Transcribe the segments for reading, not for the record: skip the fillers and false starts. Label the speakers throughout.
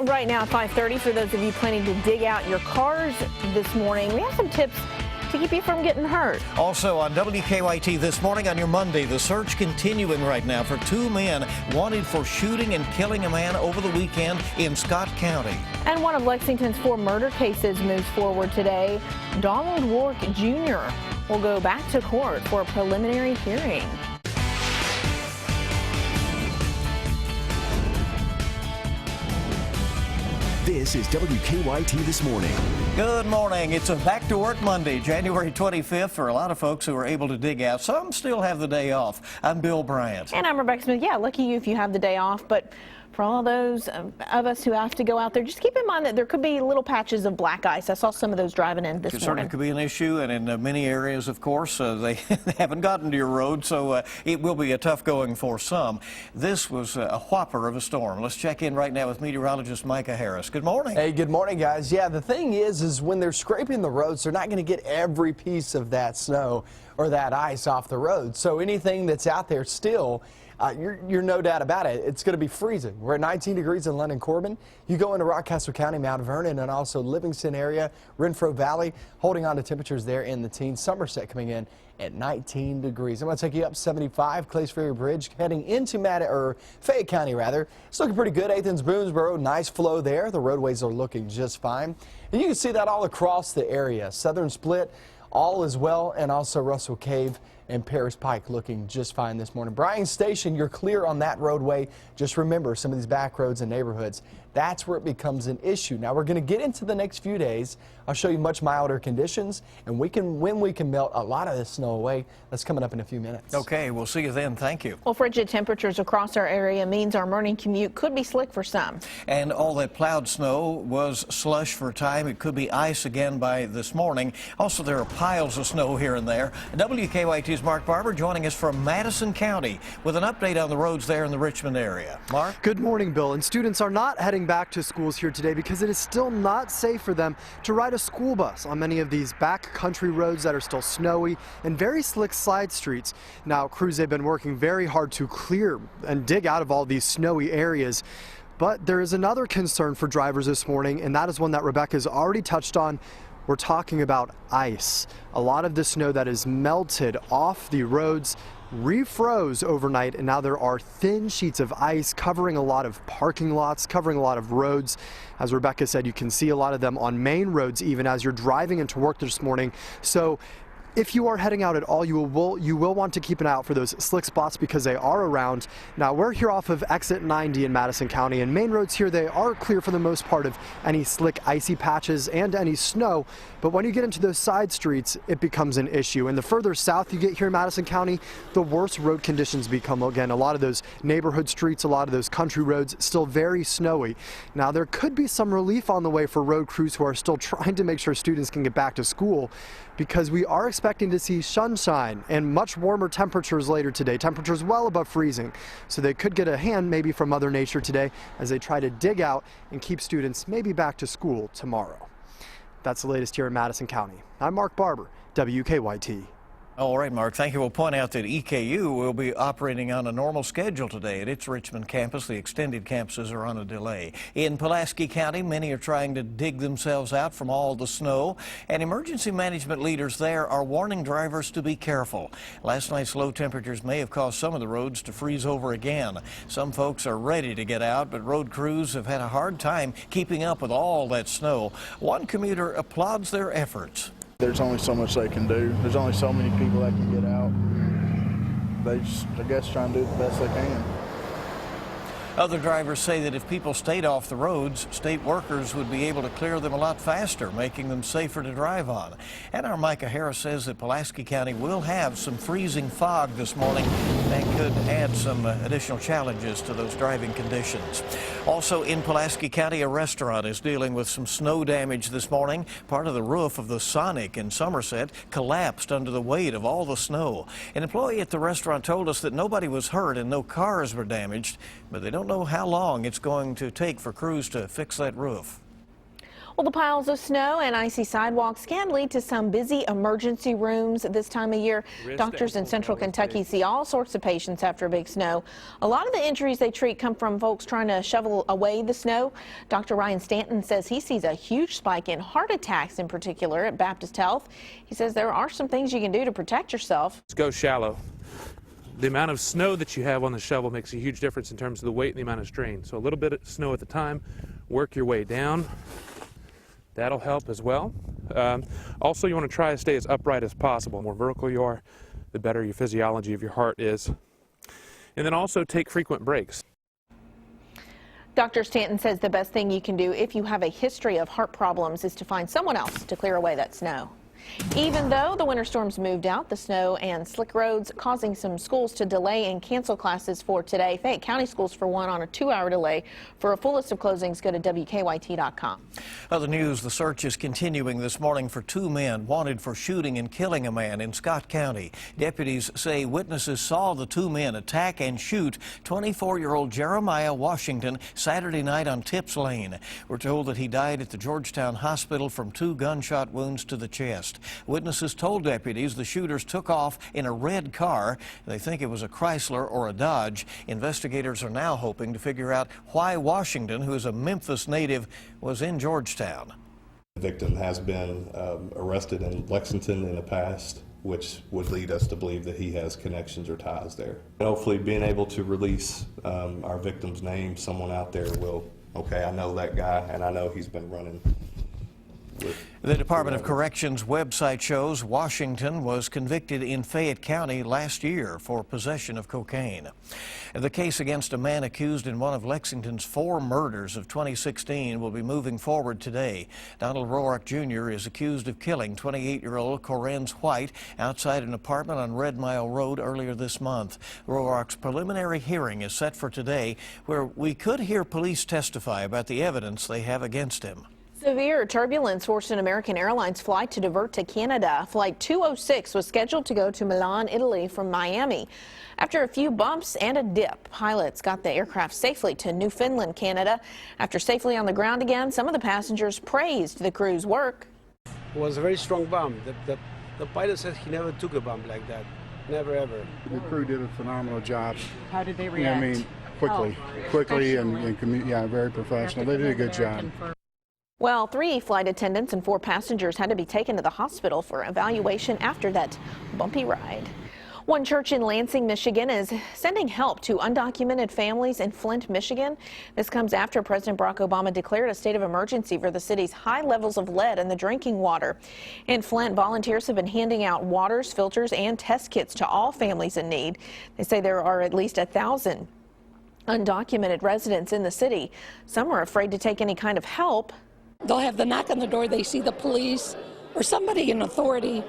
Speaker 1: Right now at 5:30, for those of you planning to dig out your cars this morning, we have some tips to keep you from getting hurt.
Speaker 2: Also on WKYT this morning on your Monday, the search continuing right now for two men wanted for shooting and killing a man over the weekend in Scott County.
Speaker 1: And one of Lexington's 4 murder cases moves forward today. Donald Rourke Jr. will go back to court for a preliminary hearing.
Speaker 3: This is WKYT This Morning.
Speaker 2: Good morning. It's a back to work Monday, January 25th for a lot of folks who are able to dig out. Some still have the day off. I'm Bill Bryant.
Speaker 1: And I'm Rebecca Smith. Yeah, lucky you if you have the day off, but for all those of us who have to go out there, just keep in mind that there could be little patches of black ice. I saw some of those driving in this morning.
Speaker 2: It certainly could be an issue, and in many areas, of course, they haven't gotten to your road, so it will be a tough going for some. This was a whopper of a storm. Let's check in right now with meteorologist Micah Harris. Good morning.
Speaker 4: Hey, good morning, guys. Yeah, the thing is when they're scraping the roads, they're not going to get every piece of that snow or that ice off the road. So anything that's out there still, you're no doubt about it. It's going to be freezing. We're at 19 degrees in London, Corbin. You go into Rockcastle County, Mount Vernon, and also Livingston area, Renfro Valley, holding on to temperatures there in the teens. Somerset coming in at 19 degrees. I'm going to take you up 75, Clays Ferry Bridge, heading into Fayette County, rather. It's looking pretty good. Athens, Boonesboro, nice flow there. The roadways are looking just fine. And you can see that all across the area. Southern Split, all as well, and also Russell Cave and Paris Pike looking just fine this morning. Bryan Station, you're clear on that roadway. Just remember, some of these back roads and neighborhoods, that's where it becomes an issue. Now, we're going to get into the next few days. I'll show you much milder conditions, and when we can melt a lot of this snow away. That's coming up in a few minutes.
Speaker 2: Okay, we'll see you then. Thank you.
Speaker 1: Well, frigid temperatures across our area means our morning commute could be slick for some.
Speaker 2: And all that plowed snow was slush for a time. It could be ice again by this morning. Also, there are piles of snow here and there. WKYT's Mark Barber joining us from Madison County with an update on the roads there in the Richmond area. Mark?
Speaker 5: Good morning, Bill. And students are not heading back to schools here today because it is still not safe for them to ride a school bus on many of these back country roads that are still snowy and very slick side streets. Now, crews have been working very hard to clear and dig out of all these snowy areas. But there is another concern for drivers this morning, and that is one that Rebecca's already touched on. We're talking about ice. A lot of the snow that is melted off the roads refroze overnight, and now there are thin sheets of ice covering a lot of parking lots, covering a lot of roads. As Rebecca said, you can see a lot of them on main roads even as you're driving into work this morning. So if you are heading out at all, you will want to keep an eye out for those slick spots because they are around. Now, we're here off of exit 90 in Madison County, and main roads here, they are clear for the most part of any slick icy patches and any snow. But when you get into those side streets, it becomes an issue. And the further south you get here in Madison County, the worse road conditions become. Again, a lot of those neighborhood streets, a lot of those country roads, still very snowy. Now, there could be some relief on the way for road crews who are still trying to make sure students can get back to school, because we are expecting to see sunshine and much warmer temperatures later today, temperatures well above freezing. So they could get a hand maybe from Mother Nature today as they try to dig out and keep students maybe back to school tomorrow. That's the latest here in Madison County. I'm Mark Barber, WKYT.
Speaker 2: All right, Mark, thank you. We'll point out that EKU will be operating on a normal schedule today at its Richmond campus. The extended campuses are on a delay. In Pulaski County, many are trying to dig themselves out from all the snow, and emergency management leaders there are warning drivers to be careful. Last night's low temperatures may have caused some of the roads to freeze over again. Some folks are ready to get out, but road crews have had a hard time keeping up with all that snow. One commuter applauds their efforts.
Speaker 6: There's only so much they can do. There's only so many people that can get out. They just, I guess, try and do the best they can.
Speaker 2: Other drivers say that if people stayed off the roads, state workers would be able to clear them a lot faster, making them safer to drive on. And our Micah Harris says that Pulaski County will have some freezing fog this morning that could add some additional challenges to those driving conditions. Also in Pulaski County, a restaurant is dealing with some snow damage this morning. Part of the roof of the Sonic in Somerset collapsed under the weight of all the snow. An employee at the restaurant told us that nobody was hurt and no cars were damaged, but they don't know how long it's going to take for crews to fix that roof.
Speaker 1: Well, the piles of snow and icy sidewalks can lead to some busy emergency rooms this time of year. Doctors in central Kentucky see all sorts of patients after big snow. A lot of the injuries they treat come from folks trying to shovel away the snow. Dr. Ryan Stanton says he sees a huge spike in heart attacks in particular at Baptist Health. He says there are some things you can do to protect yourself.
Speaker 7: Go shallow. The amount of snow that you have on the shovel makes a huge difference in terms of the weight and the amount of strain. So a little bit of snow at the time, work your way down. That'll help as well. Also, you want to try to stay as upright as possible. The more vertical you are, the better your physiology of your heart is. And then also take frequent breaks.
Speaker 1: Dr. Stanton says the best thing you can do if you have a history of heart problems is to find someone else to clear away that snow. Even though the winter storms moved out, the snow and slick roads causing some schools to delay and cancel classes for today. Fayette County schools, for one, on a 2-hour delay. For a full list of closings, go to WKYT.com.
Speaker 2: Other news, the search is continuing this morning for 2 men wanted for shooting and killing a man in Scott County. Deputies say witnesses saw the 2 men attack and shoot 24-year-old Jeremiah Washington Saturday night on Tips Lane. We're told that he died at the Georgetown Hospital from 2 gunshot wounds to the chest. Witnesses told deputies the shooters took off in a red car. They think it was a Chrysler or a Dodge. Investigators are now hoping to figure out why Washington, who is a Memphis native, was in Georgetown.
Speaker 8: The victim has been arrested in Lexington in the past, which would lead us to believe that he has connections or ties there. Hopefully being able to release our victim's name, someone out there will, okay, I know that guy and I know he's been running.
Speaker 2: The Department of Corrections website shows Washington was convicted in Fayette County last year for possession of cocaine. The case against a man accused in one of Lexington's 4 murders of 2016 will be moving forward today. Donald Roark Jr. is accused of killing 28-year-old Corinne White outside an apartment on Red Mile Road earlier this month. Roark's preliminary hearing is set for today, where we could hear police testify about the evidence they have against him.
Speaker 1: Severe turbulence forced an American Airlines flight to divert to Canada. Flight 206 was scheduled to go to Milan, Italy from Miami. After a few bumps and a dip, pilots got the aircraft safely to Newfoundland, Canada. After safely on the ground again, some of the passengers praised the crew's work.
Speaker 9: It was a very strong bump. The pilot said he never took a bump like that. Never, ever.
Speaker 6: The crew did a phenomenal job.
Speaker 10: How did they react?
Speaker 6: I mean, quickly and yeah, very professional. They did a good job.
Speaker 1: Well, 3 flight attendants and 4 passengers had to be taken to the hospital for evaluation after that bumpy ride. One church in Lansing, Michigan is sending help to undocumented families in Flint, Michigan. This comes after President Barack Obama declared a state of emergency for the city's high levels of lead in the drinking water. In Flint, volunteers have been handing out waters, filters, and test kits to all families in need. They say there are at least 1,000 undocumented residents in the city. Some are afraid to take any kind of help.
Speaker 10: They'll have the knock on the door, they see the police or somebody in authority,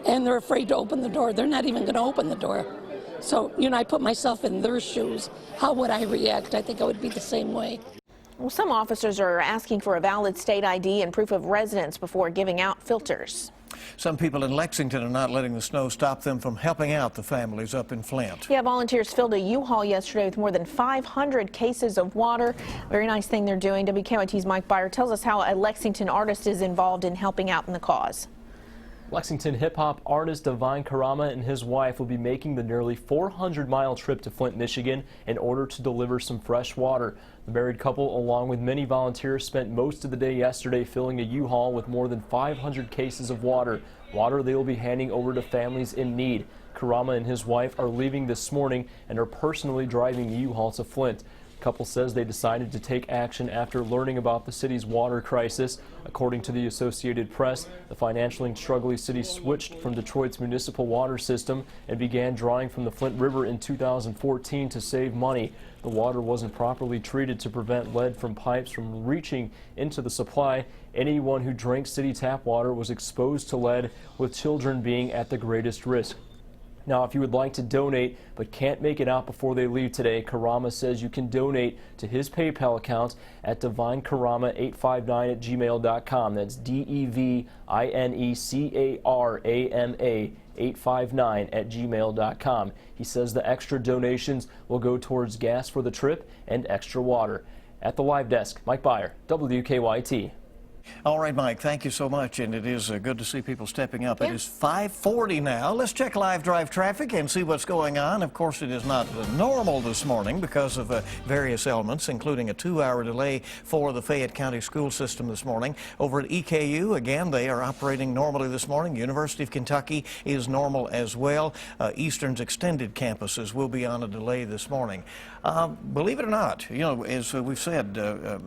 Speaker 10: and they're afraid to open the door. They're not even going to open the door. So, I put myself in their shoes. How would I react? I think I would be the same way.
Speaker 1: Well, some officers are asking for a valid state ID and proof of residence before giving out filters.
Speaker 2: Some people in Lexington are not letting the snow stop them from helping out the families up in Flint.
Speaker 1: Yeah, volunteers filled a U-Haul yesterday with more than 500 cases of water. Very nice thing they're doing. WKYT's Mike Byer tells us how a Lexington artist is involved in helping out in the cause.
Speaker 11: Lexington hip-hop artist Divine Karama and his wife will be making the nearly 400-mile trip to Flint, Michigan in order to deliver some fresh water. The married couple, along with many volunteers, spent most of the day yesterday filling a U-Haul with more than 500 cases of water they will be handing over to families in need. Karama and his wife are leaving this morning and are personally driving the U-Haul to Flint. The couple says they decided to take action after learning about the city's water crisis. According to the Associated Press, the financially struggling city switched from Detroit's municipal water system and began drawing from the Flint River in 2014 to save money. The water wasn't properly treated to prevent lead from pipes from reaching into the supply. Anyone who drank city tap water was exposed to lead, with children being at the greatest risk. Now, if you would like to donate but can't make it out before they leave today, Karama says you can donate to his PayPal account at divinekarama859@gmail.com. That's DEVINECARAMA859@gmail.com. He says the extra donations will go towards gas for the trip and extra water. At the live desk, Mike Byer, WKYT.
Speaker 2: All right, Mike, thank you so much, and it is good to see people stepping up.
Speaker 1: Yeah.
Speaker 2: It is 5:40 now. Let's check live drive traffic and see what's going on. Of course, it is not normal this morning because of various elements, including a 2-hour delay for the Fayette County school system this morning. Over at EKU, again, they are operating normally this morning. University of Kentucky is normal as well. Eastern's extended campuses will be on a delay this morning. Believe it or not, you know, as we've said,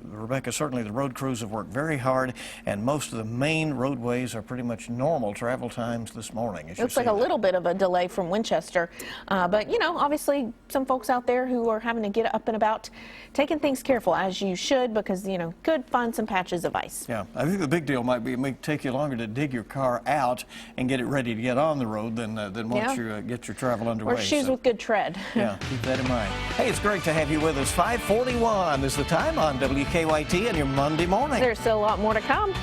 Speaker 2: Rebecca, certainly the road crews have worked very hard, and most of the main roadways are pretty much normal travel times this morning.
Speaker 1: Looks like a little bit of a delay from Winchester, but you know, obviously some folks out there who are having to get up and about, taking things careful as you should, because you know, could find some patches of ice.
Speaker 2: Yeah, I think the big deal might be it may take you longer to dig your car out and get it ready to get on the road than once you get your travel underway.
Speaker 1: Or shoes with good tread.
Speaker 2: Yeah, keep that in mind. Hey, it's great to have you with us. 5:41 is the time on WKYT on your Monday morning.
Speaker 1: There's still a lot more to come.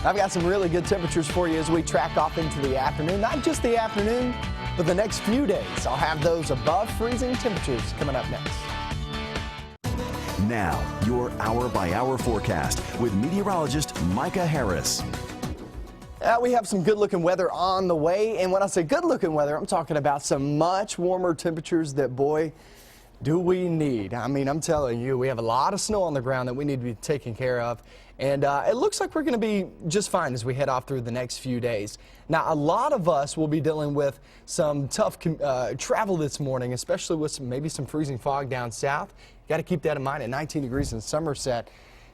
Speaker 4: I've got some really good temperatures for you as we track off into the afternoon. Not just the afternoon, but the next few days. I'll have those above freezing temperatures coming up next.
Speaker 3: Now, your hour-by-hour forecast with meteorologist Micah Harris.
Speaker 4: We have some good-looking weather on the way, and when I say good-looking weather, I'm talking about some much warmer temperatures that, boy, do we need. I mean, I'm telling you, we have a lot of snow on the ground that we need to be taking care of, and it looks like we're going to be just fine as we head off through the next few days. Now, a lot of us will be dealing with some tough travel this morning, especially with maybe some freezing fog down south. You got to keep that in mind at 19 degrees in Somerset.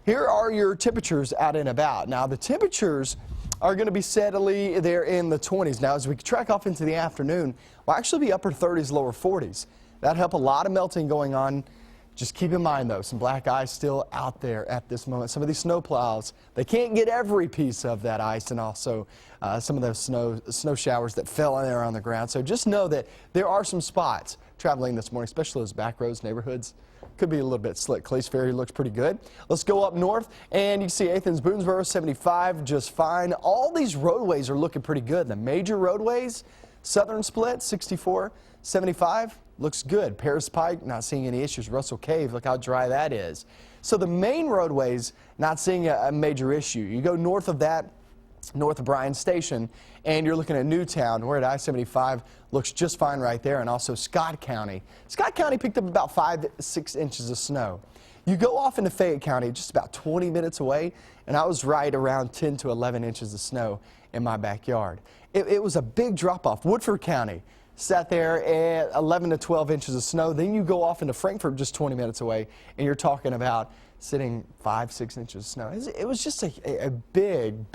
Speaker 4: Here are your temperatures out and about. Now, the temperatures are going to be steadily there in the 20s. Now, as we track off into the afternoon, we'll actually be upper 30s, lower 40s. That'll help a lot of melting going on. Just keep in mind, though, some black ice still out there at this moment. Some of these snow plows, they can't get every piece of that ice, and also some of those snow showers that fell in there on the ground. So just know that there are some spots traveling this morning, especially those back roads, neighborhoods. Could be a little bit slick. Clays Ferry looks pretty good. Let's go up north, and you see Athens, Boonesboro, 75, just fine. All these roadways are looking pretty good. The major roadways, Southern Split, 64, 75, looks good. Paris Pike, not seeing any issues. Russell Cave, look how dry that is. So the main roadways, not seeing a major issue. You go north of that, north of Bryan Station, and you're looking at Newtown. We're at I-75, looks just fine right there, and also Scott County. Scott County picked up about 5-6 inches of snow. You go off into Fayette County, just about 20 minutes away, and I was right around 10 to 11 inches of snow in my backyard. It was a big drop-off. Woodford County sat there at 11 to 12 inches of snow. Then you go off into Frankfort, just 20 minutes away, and you're talking about sitting 5-6 inches of snow. It was just a big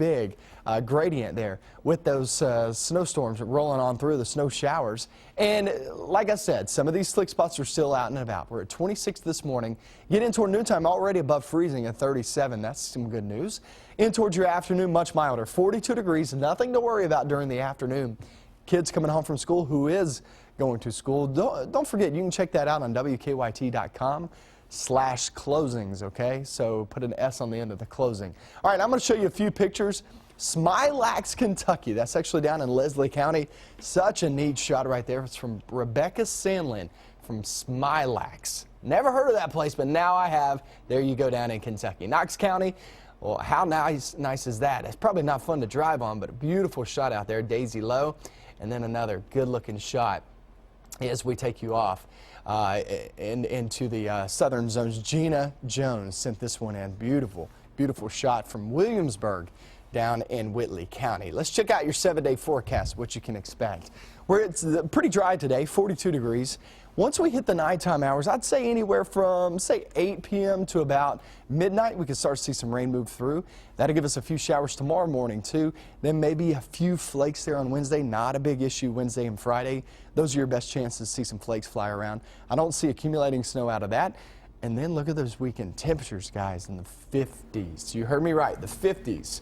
Speaker 4: gradient there with those snowstorms rolling on through, the snow showers. And like I said, some of these slick spots are still out and about. We're at 26 this morning. Get in toward noontime, already above freezing at 37. That's some good news. In towards your afternoon, much milder, 42 degrees. Nothing to worry about during the afternoon. Kids coming home from school, who is going to school, don't forget, you can check that out on WKYT.com/closings, okay? So put an S on the end of the closing. All right, I'm going to show you a few pictures. Smilax, Kentucky. That's actually down in Leslie County. Such a neat shot right there. It's from Rebecca Sandlin from Smilax. Never heard of that place, but now I have. There you go, down in Kentucky. Knox County. Well, how nice is that? It's probably not fun to drive on, but a beautiful shot out there. Daisy Low. And then another good-looking shot as we take you off into the southern zones. Gina Jones sent this one in. Beautiful shot from Williamsburg down in Whitley County. Let's check out your 7-day forecast, what you can expect. It's pretty dry today, 42 degrees. Once we hit the nighttime hours, I'd say anywhere from, say, 8 p.m. to about midnight, we can start to see some rain move through. That'll give us a few showers tomorrow morning, too. Then maybe a few flakes there on Wednesday. Not a big issue Wednesday and Friday. Those are your best chances to see some flakes fly around. I don't see accumulating snow out of that. And then look at those weekend temperatures, guys, in the 50s. You heard me right, the 50s.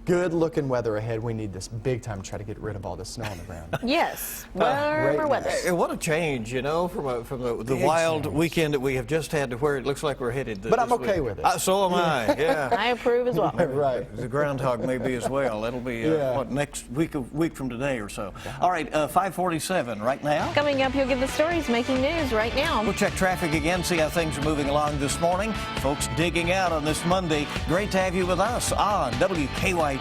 Speaker 4: Good looking weather ahead. We need this big time to try to get rid of all the snow on the ground.
Speaker 1: Yes, warmer weather.
Speaker 2: What a change, you know, from the wild weekend that we have just had to where it looks like we're headed.
Speaker 4: But I'm okay with it.
Speaker 2: So am I, yeah.
Speaker 1: I approve as well.
Speaker 4: Right.
Speaker 2: The groundhog may be as well. That'll be, what, next week from today or so. All right, 5:47 right now.
Speaker 1: Coming up, you'll get the stories making news right now.
Speaker 2: We'll check traffic again, see how things are moving along this morning. Folks digging out on this Monday. Great to have you with us on WKYT.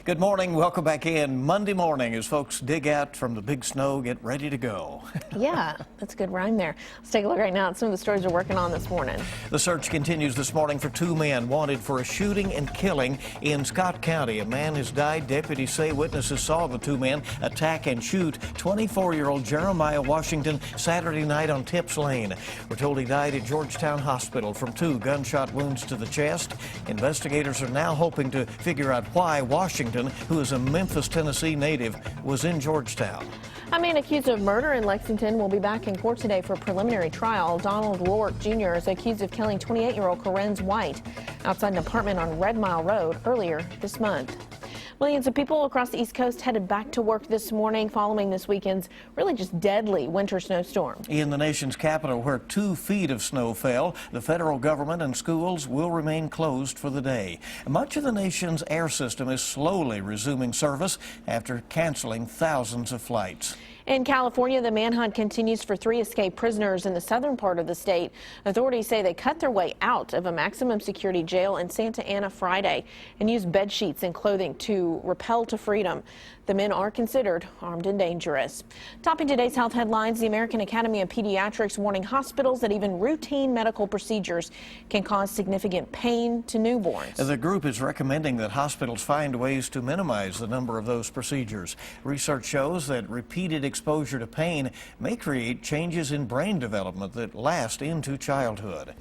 Speaker 2: Good morning. Welcome back in. Monday morning as folks dig out from the big snow, get ready to go.
Speaker 1: Yeah, that's a good rhyme there. Let's take a look right now at some of the stories we're working on this morning.
Speaker 2: The search continues this morning for two men wanted for a shooting and killing in Scott County. A man has died. Deputies say witnesses saw the two men attack and shoot 24-year-old Jeremiah Washington Saturday night on Tips Lane. We're told he died at Georgetown Hospital from 2 gunshot wounds to the chest. Investigators are now hoping to figure out why Washington, who is a Memphis, Tennessee native, was in Georgetown.
Speaker 1: A man accused of murder in Lexington will be back in court today for a preliminary trial. Donald Rourke Jr. is accused of killing 28-year-old Corinne White outside an apartment on Red Mile Road earlier this month. Millions of people across the East Coast headed back to work this morning following this weekend's really just deadly winter snowstorm.
Speaker 2: In the nation's capital, where 2 feet of snow fell, the federal government and schools will remain closed for the day. Much of the nation's air system is slowly resuming service after canceling thousands of flights.
Speaker 1: In California, the manhunt continues for 3 escaped prisoners in the southern part of the state. Authorities say they cut their way out of a maximum security jail in Santa Ana Friday and used bed sheets and clothing to rappel to freedom. The men are considered armed and dangerous. Topping today's health headlines, the American Academy of Pediatrics warning hospitals that even routine medical procedures can cause significant pain to newborns.
Speaker 2: The group is recommending that hospitals find ways to minimize the number of those procedures. Research shows that repeated exposure to pain may create changes in brain development that last into childhood.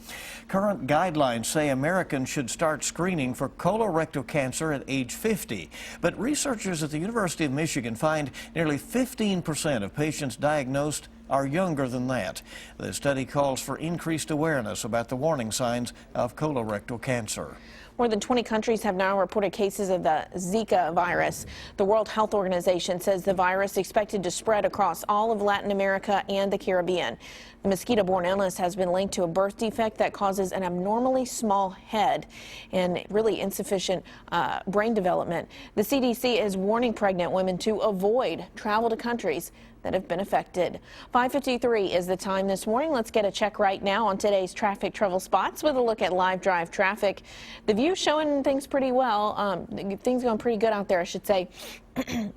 Speaker 2: Current guidelines say Americans should start screening for colorectal cancer at age 50, but researchers at the University of Michigan find nearly 15% of patients diagnosed are younger than that. The study calls for increased awareness about the warning signs of colorectal cancer.
Speaker 1: More than 20 countries have now reported cases of the Zika virus. The World Health Organization says the virus is expected to spread across all of Latin America and the Caribbean. The mosquito-borne illness has been linked to a birth defect that causes an abnormally small head and really insufficient brain development. The CDC is warning pregnant women to avoid travel to countries that have been affected. 5:53 is the time this morning. Let's get a check right now on today's traffic travel spots with a look at live drive traffic. The view showing things pretty well. Things going pretty good out there, I should say.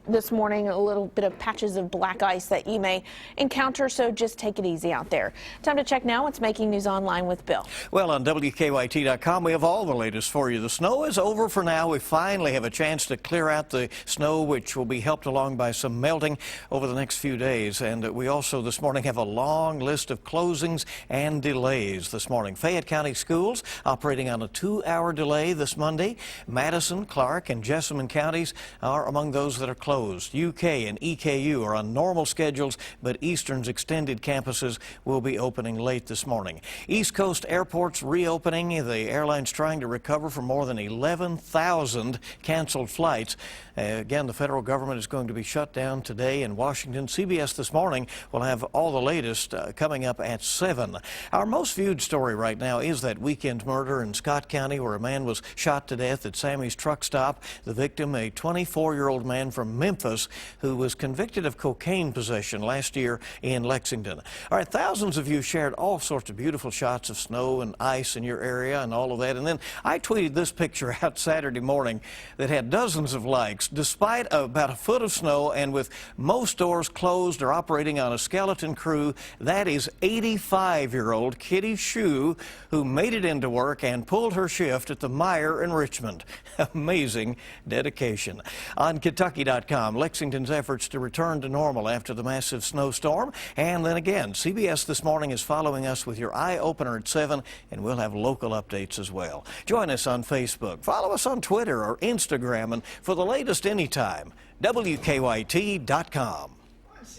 Speaker 1: This morning, a little bit of patches of black ice that you may encounter, so just take it easy out there. Time to check now what's making news online with Bill.
Speaker 2: Well, on WKYT.com, we have all the latest for you. The snow is over for now. We finally have a chance to clear out the snow, which will be helped along by some melting over the next few days. And we also this morning have a long list of closings and delays this morning. Fayette County schools operating on a 2-hour delay this Monday. Madison, Clark, and Jessamine counties are among those that are closed. UK and EKU are on normal schedules, but Eastern's extended campuses will be opening late this morning. East Coast airports reopening. The airlines trying to recover from more than 11,000 canceled flights. Again, the federal government is going to be shut down today in Washington. CBS This Morning will have all the latest coming up at 7. Our most viewed story right now is that weekend murder in Scott County where a man was shot to death at Sammy's truck stop. The victim, a 24-year-old man from Memphis who was convicted of cocaine possession last year in Lexington. All right, thousands of you shared all sorts of beautiful shots of snow and ice in your area and all of that. And then I tweeted this picture out Saturday morning that had dozens of likes. Despite about a foot of snow and with most stores closed or operating on a skeleton crew, that is 85-year-old Kitty Shue, who made it into work and pulled her shift at the Meijer in Richmond. Amazing dedication. On Kentucky.com, Lexington's efforts to return to normal after the massive snowstorm. And then again, CBS This Morning is following us with your eye opener at 7, and we'll have local updates as well. Join us on Facebook. Follow us on Twitter or Instagram, and for the latest anytime, WKYT.com.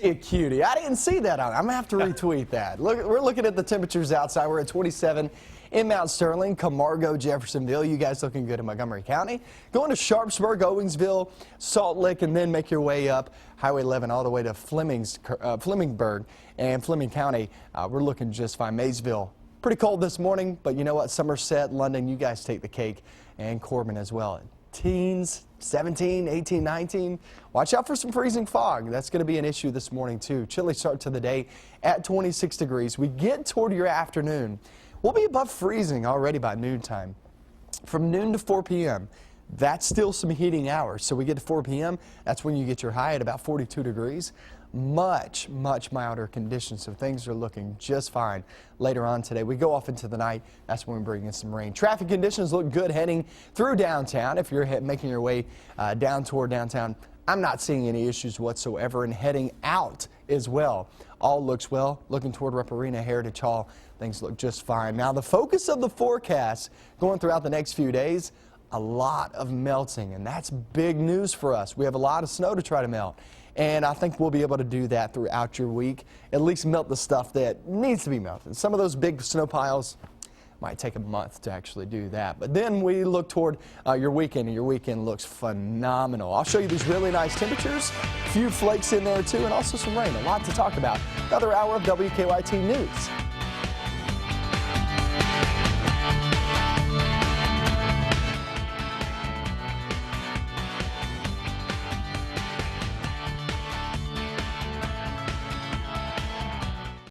Speaker 4: A cutie. I didn't see that on. I'm gonna have to retweet that. Look, we're looking at the temperatures outside. We're at 27 in Mount Sterling, Camargo, Jeffersonville. You guys looking good in Montgomery County. Going to Sharpsburg, Owensville, Salt Lick, and then make your way up Highway 11 all the way to Flemingburg and Fleming County. We're looking just fine. Maysville, pretty cold this morning, but you know what? Somerset, London, you guys take the cake, and Corbin as well. Teens, 17, 18, 19. Watch out for some freezing fog. That's going to be an issue this morning too. Chilly start to the day at 26 degrees. We get toward your afternoon. We'll be above freezing already by noontime. From noon to 4 p.m., that's still some heating hours. So we get to 4 p.m., that's when you get your high at about 42 degrees. Much, much milder conditions, so things are looking just fine later on today. We go off into the night, that's when we bring in some rain. Traffic conditions look good heading through downtown. If you're making your way down toward downtown, I'm not seeing any issues whatsoever, and heading out as well. All looks well. Looking toward Rupp Arena, Heritage Hall, things look just fine. Now the focus of the forecast going throughout the next few days, a lot of melting, and that's big news for us. We have a lot of snow to try to melt. And I think we'll be able to do that throughout your week, at least melt the stuff that needs to be melted. Some of those big snow piles might take a month to actually do that. But then we look toward your weekend, and your weekend looks phenomenal. I'll show you these really nice temperatures, a few flakes in there too, and also some rain. A lot to talk about. Another hour of WKYT News.